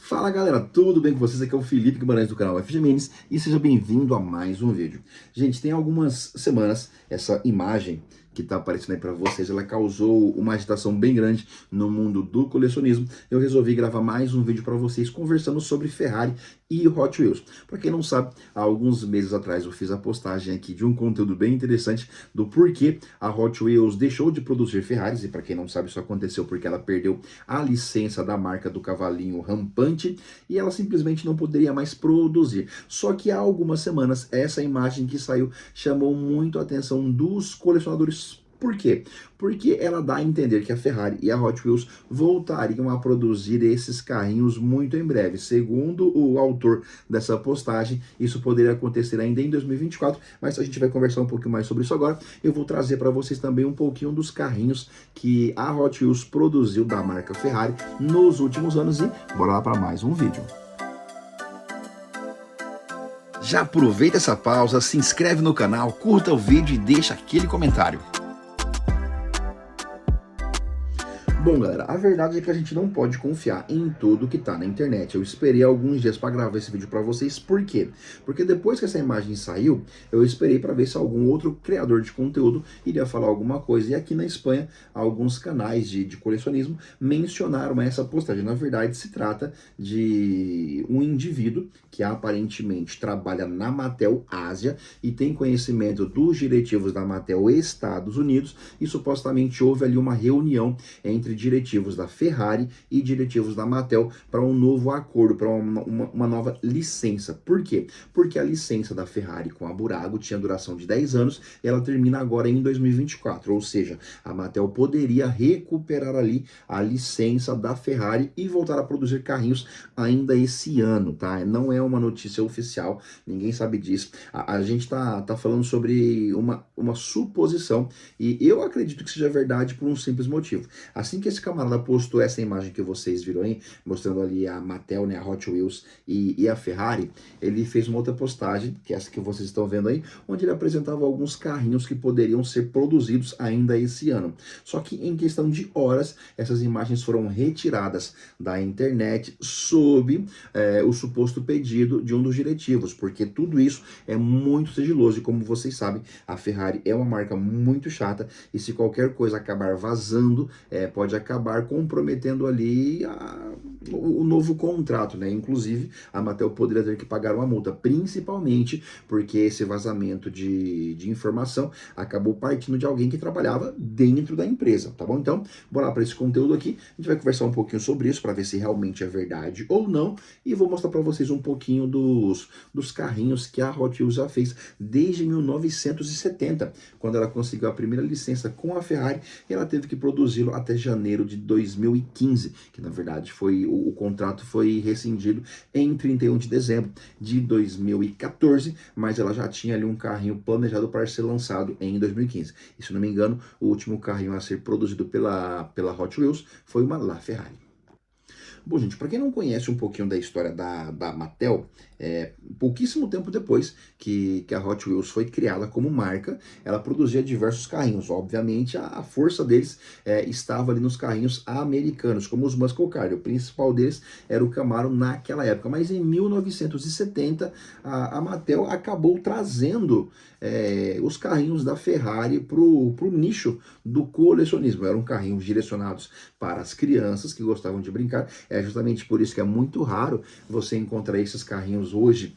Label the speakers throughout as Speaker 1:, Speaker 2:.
Speaker 1: Fala galera, tudo bem com vocês? Aqui é o Felipe Guimarães do canal FG Minis e seja bem-vindo a mais um vídeo. Gente, tem algumas semanas essa imagem que está aparecendo aí para vocês, ela causou uma agitação bem grande no mundo do colecionismo. Eu resolvi gravar mais um vídeo para vocês conversando sobre Ferrari e Hot Wheels. Para quem não sabe, há alguns meses atrás eu fiz a postagem aqui de um conteúdo bem interessante do porquê a Hot Wheels deixou de produzir Ferraris, e para quem não sabe, isso aconteceu porque ela perdeu a licença da marca do cavalinho rampante e ela simplesmente não poderia mais produzir. Só que há algumas semanas essa imagem que saiu chamou muito a atenção dos colecionadores. Por quê? Porque ela dá a entender que a Ferrari e a Hot Wheels voltariam a produzir esses carrinhos muito em breve. Segundo o autor dessa postagem, isso poderia acontecer ainda em 2024, mas a gente vai conversar um pouquinho mais sobre isso agora. Eu vou trazer para vocês também um pouquinho dos carrinhos que a Hot Wheels produziu da marca Ferrari nos últimos anos e bora lá para mais um vídeo. Já aproveita essa pausa, se inscreve no canal, curta o vídeo e deixa aquele comentário. Bom, galera, a verdade é que a gente não pode confiar em tudo que tá na internet. Eu esperei alguns dias para gravar esse vídeo para vocês. Por quê? Porque depois que essa imagem saiu, eu esperei para ver se algum outro criador de conteúdo iria falar alguma coisa. E aqui na Espanha, alguns canais de colecionismo mencionaram essa postagem. Na verdade, se trata de um indivíduo que aparentemente trabalha na Mattel Ásia e tem conhecimento dos diretivos da Mattel Estados Unidos e supostamente houve ali uma reunião entre diretivos da Ferrari e diretivos da Mattel para um novo acordo, para uma nova licença. Por quê? Porque a licença da Ferrari com a Burago tinha duração de 10 anos e ela termina agora em 2024, ou seja, a Mattel poderia recuperar ali a licença da Ferrari e voltar a produzir carrinhos ainda esse ano, tá? Não é uma notícia oficial, ninguém sabe disso. A gente tá falando sobre uma suposição e eu acredito que seja verdade por um simples motivo. Assim que esse camarada postou essa imagem que vocês viram aí, mostrando ali a Mattel, né, a Hot Wheels e a Ferrari, ele fez uma outra postagem, que é essa que vocês estão vendo aí, onde ele apresentava alguns carrinhos que poderiam ser produzidos ainda esse ano. Só que em questão de horas, essas imagens foram retiradas da internet sob o suposto pedido de um dos diretivos, porque tudo isso é muito sigiloso e como vocês sabem, a Ferrari é uma marca muito chata e se qualquer coisa acabar vazando, pode acabar comprometendo ali o novo contrato, né? Inclusive, a Mattel poderia ter que pagar uma multa, principalmente porque esse vazamento de informação acabou partindo de alguém que trabalhava dentro da empresa, tá bom? Então, bora lá para esse conteúdo aqui, a gente vai conversar um pouquinho sobre isso, para ver se realmente é verdade ou não, e vou mostrar para vocês um pouquinho dos carrinhos que a Hot Wheels já fez desde 1970, quando ela conseguiu a primeira licença com a Ferrari, e ela teve que produzi-lo até janeiro de 2015, que na verdade o contrato foi rescindido em 31 de dezembro de 2014, mas ela já tinha ali um carrinho planejado para ser lançado em 2015. E se não me engano, o último carrinho a ser produzido pela Hot Wheels foi uma LaFerrari. Bom, gente, para quem não conhece um pouquinho da história da Mattel, pouquíssimo tempo depois que a Hot Wheels foi criada como marca, ela produzia diversos carrinhos. Obviamente, a força deles estava ali nos carrinhos americanos, como os Muscle Car. O principal deles era o Camaro naquela época. Mas em 1970, a Mattel acabou trazendo os carrinhos da Ferrari para o nicho do colecionismo. Eram carrinhos direcionados para as crianças que gostavam de brincar. É justamente por isso que é muito raro você encontrar esses carrinhos hoje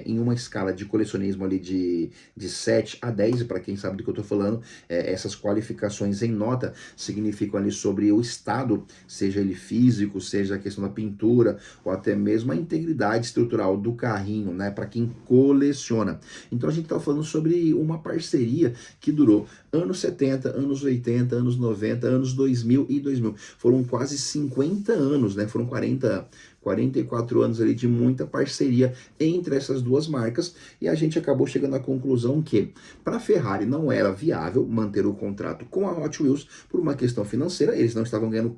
Speaker 1: em uma escala de colecionismo ali de 7 a 10, e para quem sabe do que eu estou falando, essas qualificações em nota significam ali sobre o estado, seja ele físico, seja a questão da pintura, ou até mesmo a integridade estrutural do carrinho, né, para quem coleciona. Então a gente está falando sobre uma parceria que durou anos 70, anos 80, anos 90, anos 2000 e 2000. Foram quase 50 anos, né? Foram 44 anos ali de muita parceria entre essas duas marcas e a gente acabou chegando à conclusão que para a Ferrari não era viável manter o contrato com a Hot Wheels por uma questão financeira, eles não estavam ganhando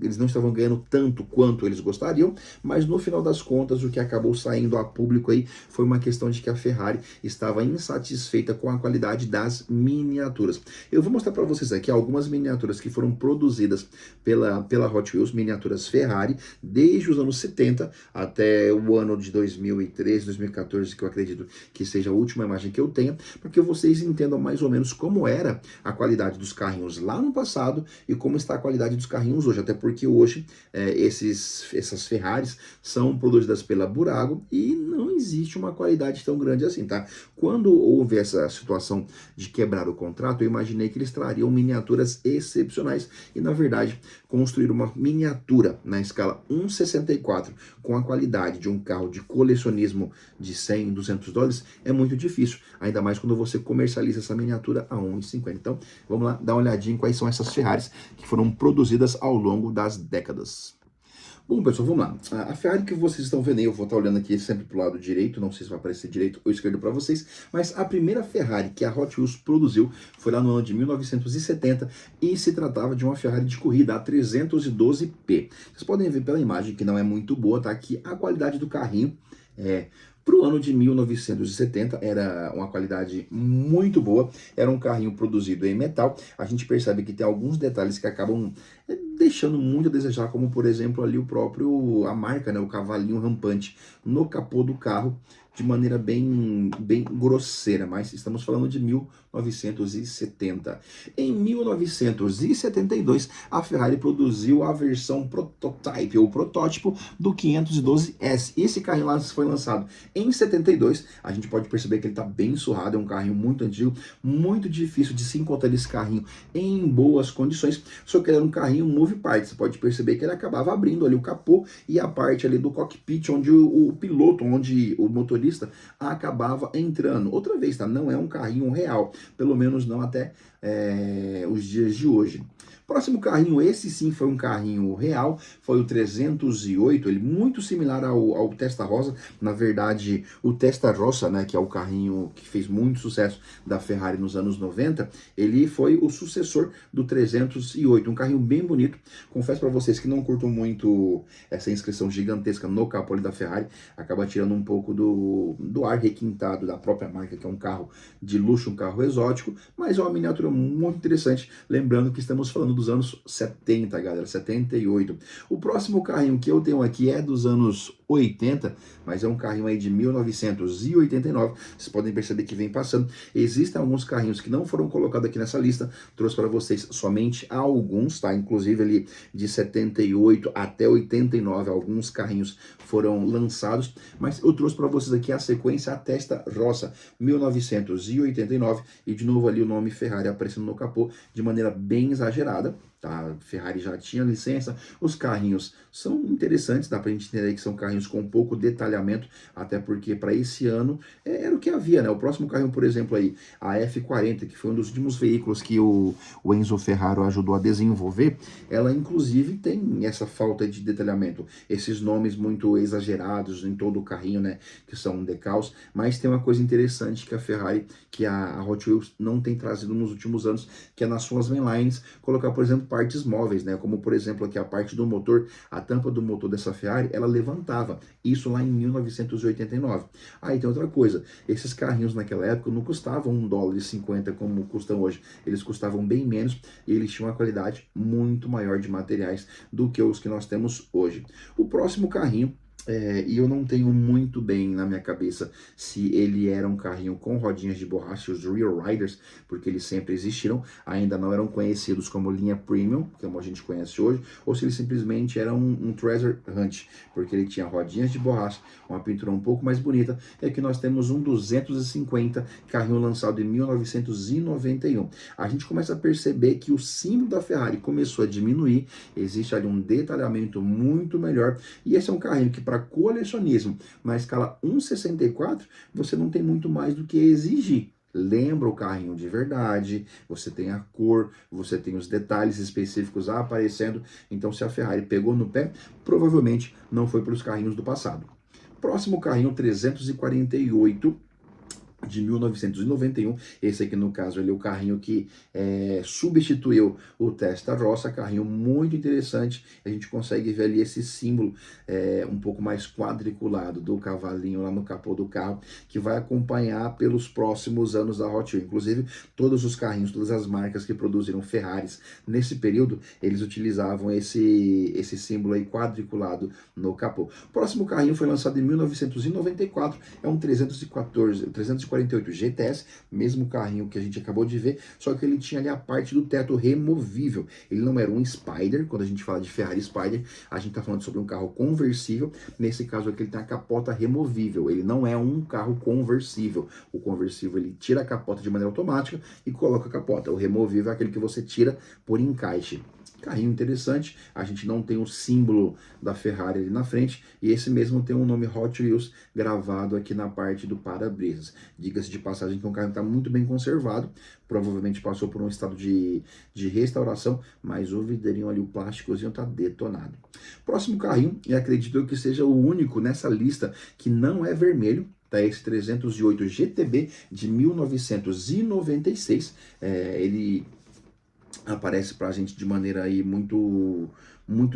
Speaker 1: eles não estavam ganhando tanto quanto eles gostariam, mas no final das contas o que acabou saindo a público aí foi uma questão de que a Ferrari estava insatisfeita com a qualidade das miniaturas. Eu vou mostrar para vocês aqui algumas miniaturas que foram produzidas pela Hot Wheels, miniaturas Ferrari, desde os anos 70 até o ano de 2013, 2014, que eu acredito que seja a última imagem que eu tenha, para que vocês entendam mais ou menos como era a qualidade dos carrinhos lá no passado e como está a qualidade dos carrinhos hoje, até porque hoje essas Ferraris são produzidas pela Burago e não existe uma qualidade tão grande assim, tá? Quando houve essa situação de quebrar o contrato, eu imaginei que eles trariam miniaturas excepcionais e, na verdade, construir uma miniatura na escala 1/64 com a qualidade de um carro de colecionismo de 100, 200 dólares é muito difícil, ainda mais quando você comercializa essa miniatura a 1,50. Então, vamos lá dar uma olhadinha em quais são essas Ferraris que foram produzidas ao longo das décadas. Bom, pessoal, vamos lá. A Ferrari que vocês estão vendo aí, eu vou estar olhando aqui sempre pro lado direito, não sei se vai aparecer direito ou esquerdo para vocês, mas a primeira Ferrari que a Hot Wheels produziu foi lá no ano de 1970 e se tratava de uma Ferrari de corrida, a 312P. Vocês podem ver pela imagem que não é muito boa, tá? Que a qualidade do carrinho para o ano de 1970 era uma qualidade muito boa, era um carrinho produzido em metal. A gente percebe que tem alguns detalhes que acabam deixando muito a desejar, como por exemplo ali a marca, né, o cavalinho rampante no capô do carro, de maneira bem grosseira, mas estamos falando de 1970. Em 1972, a Ferrari produziu a versão prototype, ou protótipo, do 512S. Esse carrinho lá foi lançado em 72, a gente pode perceber que ele está bem surrado, é um carrinho muito antigo, muito difícil de se encontrar esse carrinho em boas condições, só que ele era um carrinho move part, você pode perceber que ele acabava abrindo ali o capô e a parte ali do cockpit, onde o piloto, onde o motorista acabava entrando. Outra vez, tá? Não é um carrinho real, pelo menos não até os dias de hoje. Próximo carrinho, esse sim foi um carrinho real, foi o 308, ele muito similar ao Testarossa, na verdade o Testarossa, né, que é o carrinho que fez muito sucesso da Ferrari nos anos 90, ele foi o sucessor do 308, um carrinho bem bonito. Confesso para vocês que não curto muito essa inscrição gigantesca no capô da Ferrari, acaba tirando um pouco do ar requintado da própria marca, que é um carro de luxo, um carro exótico, mas é uma miniatura muito interessante, lembrando que estamos falando dos anos 70, galera, 78. O próximo carrinho que eu tenho aqui é dos anos 80, mas é um carrinho aí de 1989, vocês podem perceber que vem passando. Existem alguns carrinhos que não foram colocados aqui nessa lista, trouxe para vocês somente alguns, tá? Inclusive ali de 78 até 89, alguns carrinhos foram lançados, mas eu trouxe para vocês aqui a sequência a Testarossa 1989 e de novo ali o nome Ferrari aparecendo no capô de maneira bem exagerada. A Ferrari já tinha licença, os carrinhos são interessantes, dá pra gente entender que são carrinhos com pouco detalhamento, até porque para esse ano era o que havia, né? O próximo carrinho, por exemplo, aí, a F40, que foi um dos últimos veículos que o Enzo Ferraro ajudou a desenvolver, ela inclusive tem essa falta de detalhamento, esses nomes muito exagerados em todo o carrinho, né? Que são decals, mas tem uma coisa interessante que a Ferrari, que a Hot Wheels não tem trazido nos últimos anos, que é nas suas mainlines, colocar, por exemplo, partes móveis, né? Como por exemplo aqui a parte do motor, a tampa do motor dessa Ferrari, ela levantava. Isso lá em 1989. Aí tem outra coisa, esses carrinhos naquela época não custavam $1,50 como custam hoje. Eles custavam bem menos e eles tinham uma qualidade muito maior de materiais do que os que nós temos hoje. O próximo carrinho, e eu não tenho muito bem na minha cabeça se ele era um carrinho com rodinhas de borracha, os Real Riders, porque eles sempre existiram, ainda não eram conhecidos como linha Premium, como a gente conhece hoje, ou se ele simplesmente era um Treasure Hunt, porque ele tinha rodinhas de borracha, uma pintura um pouco mais bonita. E aqui nós temos um 250, carrinho lançado em 1991. A gente começa a perceber que o símbolo da Ferrari começou a diminuir, existe ali um detalhamento muito melhor, e esse é um carrinho que para colecionismo, na escala 1/64, você não tem muito mais do que exigir. Lembra o carrinho de verdade, você tem a cor, você tem os detalhes específicos aparecendo. Então, se a Ferrari pegou no pé, provavelmente não foi para os carrinhos do passado. Próximo carrinho, 348. de 1991, esse aqui no caso ele é o carrinho que substituiu o Testarossa, carrinho muito interessante, a gente consegue ver ali esse símbolo um pouco mais quadriculado do cavalinho lá no capô do carro, que vai acompanhar pelos próximos anos da Hot Wheels. Inclusive todos os carrinhos, todas as marcas que produziram Ferraris nesse período, eles utilizavam esse símbolo aí quadriculado no capô. O próximo carrinho foi lançado em 1994, é um 348 GTS, mesmo carrinho que a gente acabou de ver, só que ele tinha ali a parte do teto removível. Ele não era um Spider, quando a gente fala de Ferrari Spider, a gente está falando sobre um carro conversível. Nesse caso aqui ele tem a capota removível, ele não é um carro conversível. O conversível ele tira a capota de maneira automática e coloca a capota. O removível é aquele que você tira por encaixe. Carrinho interessante, a gente não tem o símbolo da Ferrari ali na frente, e esse mesmo tem o nome Hot Wheels gravado aqui na parte do para-brisas. Diga-se de passagem que o carro está muito bem conservado, provavelmente passou por um estado de restauração, mas o vidrinho ali, o plásticozinho está detonado. Próximo carrinho, e acredito eu que seja o único nessa lista que não é vermelho, tá? Esse 308 GTB de 1996, ele aparece para a gente de maneira aí muito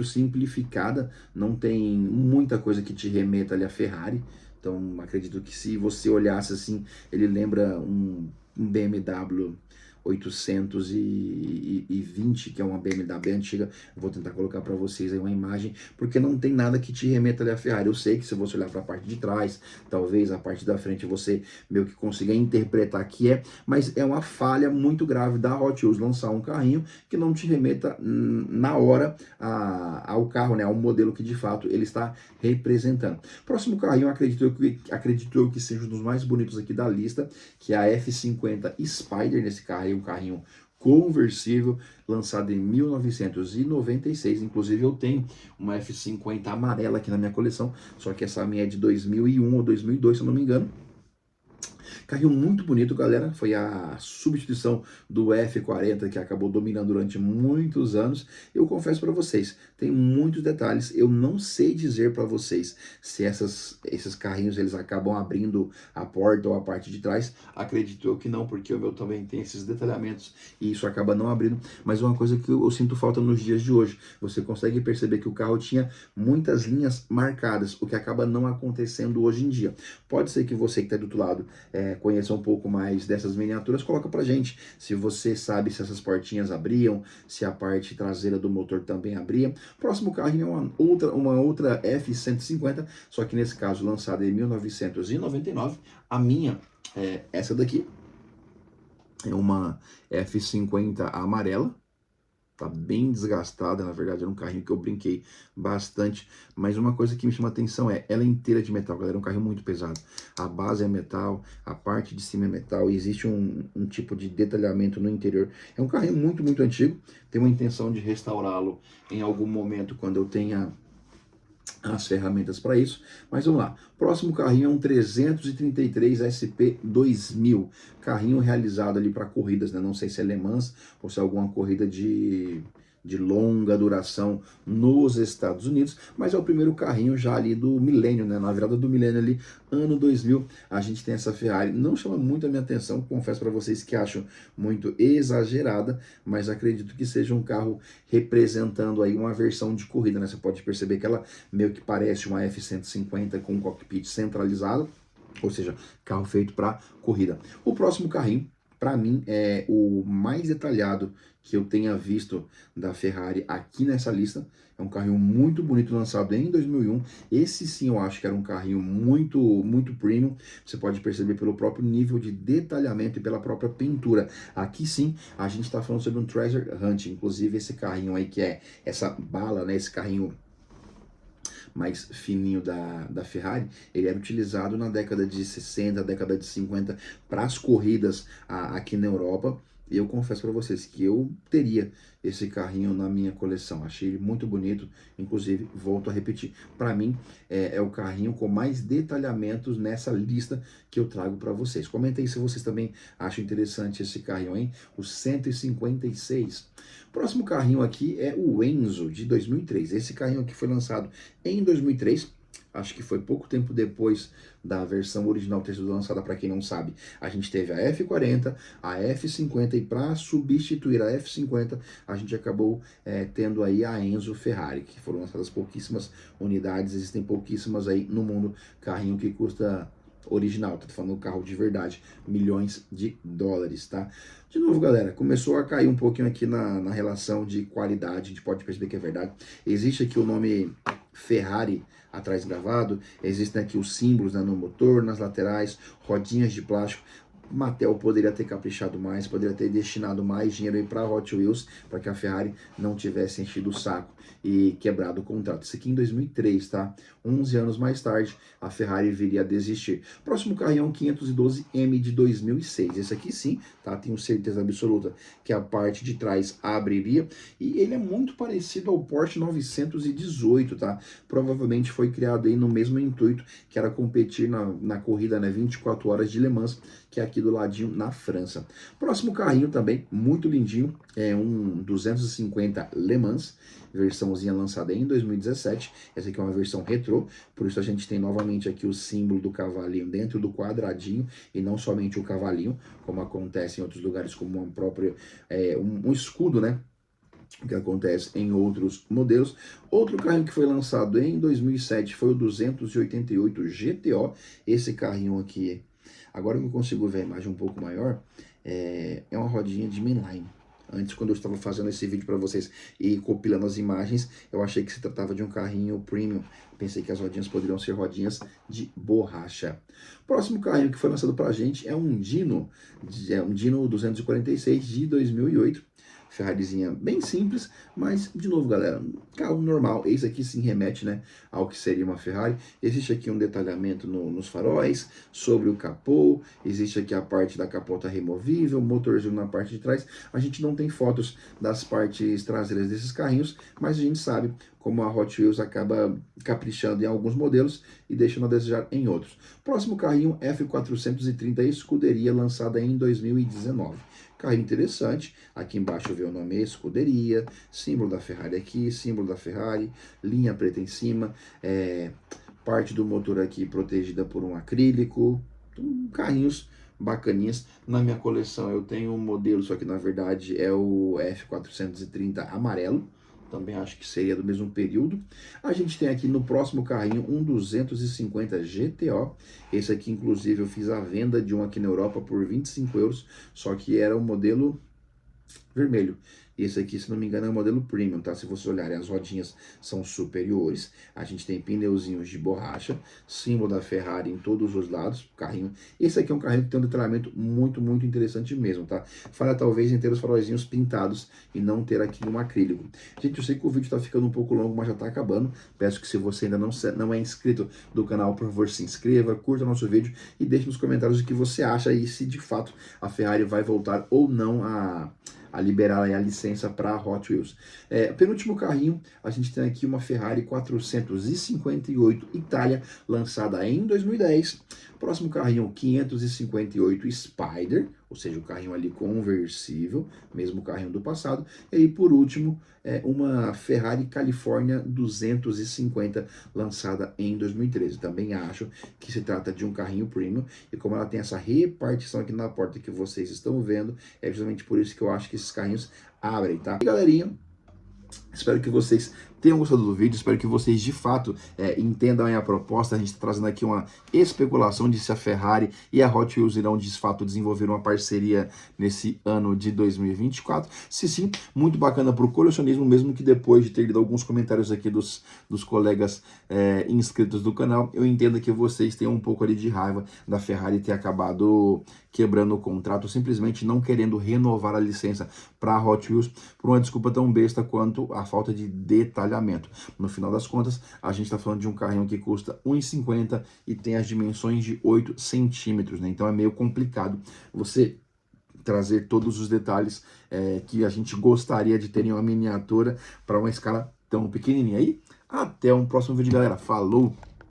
Speaker 1: simplificada, não tem muita coisa que te remeta ali a Ferrari, então acredito que se você olhasse assim, ele lembra um BMW 820, que é uma BMW antiga. Eu vou tentar colocar para vocês aí uma imagem, porque não tem nada que te remeta ali a Ferrari. Eu sei que se você olhar para a parte de trás, talvez a parte da frente você meio que consiga interpretar que mas é uma falha muito grave da Hot Wheels lançar um carrinho que não te remeta na hora ao carro, né, ao modelo que de fato ele está representando. Próximo carrinho, acredito eu que seja um dos mais bonitos aqui da lista, que é a F50 Spider. Nesse carro, um carrinho conversível, lançado em 1996. Inclusive eu tenho uma F50 amarela aqui na minha coleção, só que essa minha é de 2001 ou 2002, se eu não me engano. Carrinho muito bonito, galera. Foi a substituição do F40 que acabou dominando durante muitos anos. Eu confesso para vocês, tem muitos detalhes. Eu não sei dizer para vocês se esses carrinhos eles acabam abrindo a porta ou a parte de trás. Acredito eu que não, porque o meu também tem esses detalhamentos e isso acaba não abrindo. Mas uma coisa que eu sinto falta nos dias de hoje, você consegue perceber que o carro tinha muitas linhas marcadas, o que acaba não acontecendo hoje em dia. Pode ser que você que está do outro lado conheça um pouco mais dessas miniaturas, coloca pra gente se você sabe se essas portinhas abriam, se a parte traseira do motor também abria. Próximo carrinho é uma outra F-150, só que nesse caso lançada em 1999. A minha é essa daqui, é uma F-50 amarela. Tá bem desgastada, na verdade era um carrinho que eu brinquei bastante, mas uma coisa que me chama atenção ela é inteira de metal, galera, é um carrinho muito pesado. A base é metal, a parte de cima é metal, e existe um tipo de detalhamento no interior. É um carrinho muito antigo, tenho uma intenção de restaurá-lo em algum momento quando eu tenha as ferramentas para isso, mas vamos lá. Próximo carrinho é um 333 SP 2000, carrinho realizado ali para corridas, né? Não sei se é Le Mans ou se é alguma corrida de longa duração nos Estados Unidos, mas é o primeiro carrinho já ali do milênio, né? Na virada do milênio ali, ano 2000, a gente tem essa Ferrari. Não chama muito a minha atenção, confesso para vocês que acho muito exagerada, mas acredito que seja um carro representando aí uma versão de corrida, né? Você pode perceber que ela meio que parece uma F-150 com um cockpit centralizado, ou seja, carro feito para corrida. O próximo carrinho, para mim, é o mais detalhado que eu tenha visto da Ferrari aqui nessa lista. É um carrinho muito bonito, lançado em 2001. Esse sim eu acho que era um carrinho muito premium. Você pode perceber pelo próprio nível de detalhamento e pela própria pintura. Aqui sim a gente está falando sobre um Treasure Hunt. Inclusive esse carrinho aí que é essa bala, né? Esse carrinho mais fininho da Ferrari, ele era utilizado na década de 60, década de 50 para as corridas aqui na Europa. E eu confesso para vocês que eu teria esse carrinho na minha coleção. Achei ele muito bonito, inclusive, volto a repetir, para mim é o carrinho com mais detalhamentos nessa lista que eu trago para vocês. Comentem se vocês também acham interessante esse carrinho, hein? O 156. Próximo carrinho aqui é o Enzo, de 2003. Esse carrinho aqui foi lançado em 2003. acho que foi pouco tempo depois da versão original ter sido lançada, para quem não sabe. A gente teve a F40, a F50 e para substituir a F50, a gente acabou tendo aí a Enzo Ferrari, que foram lançadas pouquíssimas unidades, existem pouquíssimas aí no mundo, carrinho que custa original, tô falando do carro de verdade, milhões de dólares, tá? De novo, galera, começou a cair um pouquinho aqui na relação de qualidade, a gente pode perceber que é verdade. Existe aqui o nome Ferrari atrás gravado, existem aqui os símbolos, né, no motor, nas laterais, rodinhas de plástico. Mattel poderia ter caprichado mais, poderia ter destinado mais dinheiro aí para Hot Wheels, para que a Ferrari não tivesse enchido o saco e quebrado o contrato. Isso aqui em 2003, tá? 11 anos mais tarde, a Ferrari viria a desistir. Próximo carro é um 512M de 2006. Esse aqui sim, tá? Tenho certeza absoluta que a parte de trás abriria. E ele é muito parecido ao Porsche 918, tá? Provavelmente foi criado aí no mesmo intuito, que era competir na corrida, né, 24 horas de Le Mans, que é aqui do ladinho na França. Próximo carrinho também, muito lindinho, é um 250 Le Mans, versãozinha lançada em 2017. Essa aqui é uma versão retrô, por isso a gente tem novamente aqui o símbolo do cavalinho dentro do quadradinho, e não somente o cavalinho, como acontece em outros lugares, como uma própria, um escudo, né? Que acontece em outros modelos. Outro carrinho que foi lançado em 2007 foi o 288 GTO. Esse carrinho aqui, agora que eu consigo ver a imagem um pouco maior, é uma rodinha de mainline. Antes, quando eu estava fazendo esse vídeo para vocês e compilando as imagens, eu achei que se tratava de um carrinho premium. Pensei que as rodinhas poderiam ser rodinhas de borracha. Próximo carrinho que foi lançado para a gente é um Dino 246 de 2008. Ferrarizinha bem simples, mas, de novo, galera, carro normal. Esse aqui sim remete, né, ao que seria uma Ferrari. Existe aqui um detalhamento nos faróis, sobre o capô, existe aqui a parte da capota removível, motorzinho na parte de trás. A gente não tem fotos das partes traseiras desses carrinhos, mas a gente sabe como a Hot Wheels acaba caprichando em alguns modelos e deixando a desejar em outros. Próximo carrinho, F430 Escuderia, lançada em 2019. Carrinho interessante, aqui embaixo vê o nome Escuderia, símbolo da Ferrari aqui, símbolo da Ferrari, linha preta em cima, parte do motor aqui protegida por um acrílico, carrinhos bacaninhas. Na minha coleção eu tenho um modelo, só que na verdade é o F430 amarelo, também acho que seria do mesmo período. A gente tem aqui no próximo carrinho um 250 GTO. Esse aqui, inclusive, eu fiz a venda de um aqui na Europa por 25 euros, só que era o modelo vermelho. Esse aqui, se não me engano, é o modelo Premium, tá? Se vocês olharem, as rodinhas são superiores. A gente tem pneuzinhos de borracha, símbolo da Ferrari em todos os lados, carrinho. Esse aqui é um carrinho que tem um detalhamento muito, muito interessante mesmo, tá? Falha talvez em ter os faróizinhos pintados e não ter aqui um acrílico. Gente, eu sei que o vídeo tá ficando um pouco longo, mas já tá acabando. Peço que se você ainda não é inscrito do canal, por favor, se inscreva, curta o nosso vídeo e deixe nos comentários o que você acha e se de fato a Ferrari vai voltar ou não a liberar a licença para a Hot Wheels. Penúltimo carrinho, a gente tem aqui uma Ferrari 458 Itália, lançada em 2010. Próximo carrinho, 558 Spider, ou seja, o carrinho ali conversível, mesmo carrinho do passado. E aí, por último, uma Ferrari California 250, lançada em 2013. Também acho que se trata de um carrinho premium, e como ela tem essa repartição aqui na porta que vocês estão vendo, é justamente por isso que eu acho que esses carrinhos abrem, tá? E galerinha, espero que vocês tenham gostado do vídeo, espero que vocês de fato entendam a proposta. A gente está trazendo aqui uma especulação de se a Ferrari e a Hot Wheels irão de fato desenvolver uma parceria nesse ano de 2024. Se sim, muito bacana para o colecionismo, mesmo que depois de ter lido alguns comentários aqui dos colegas inscritos do canal, eu entendo que vocês tenham um pouco ali de raiva da Ferrari ter acabado quebrando o contrato, simplesmente não querendo renovar a licença para a Hot Wheels por uma desculpa tão besta quanto a falta de detalhamento. No final das contas, a gente está falando de um carrinho que custa 1,50 e tem as dimensões de 8 centímetros, né? Então é meio complicado você trazer todos os detalhes que a gente gostaria de ter em uma miniatura para uma escala tão pequenininha. Aí, até um próximo vídeo, galera. Falou!